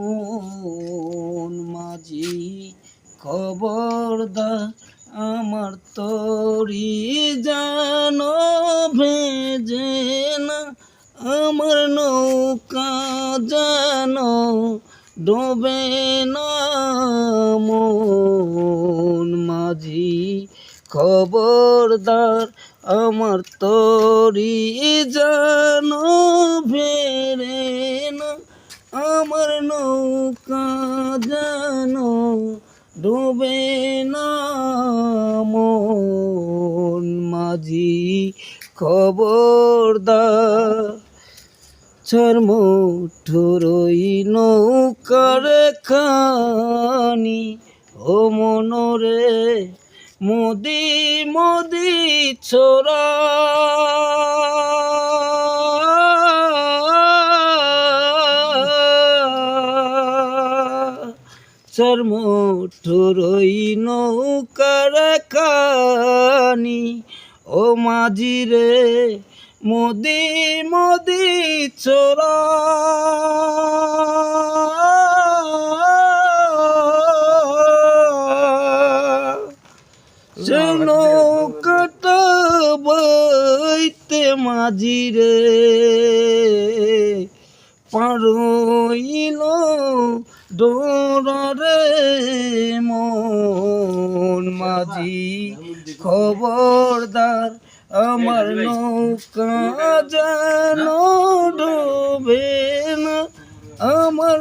মন মাঝি খবরদার আমার তরি যেন ভেজে না, আমার নৌকা যেন ডোবে না। মন মাঝি খবরদার আমার তরি যেন ভেড়ে না, আমার নৌকা যেন ডুবে না। মন মাঝি খবরদার মুঠোরই নৌকার খানি ও মনরে মোদি মোদি ছোড়া। মুঠোরই নৌকার খানি ও মাঝি রে মোদি মোদি ছোড়া। নৌকাটা বইতে মাঝি রে পারইল ডোরে। মন মাঝি খবরদার আমার নৌকা যেন ডুবে না, আমার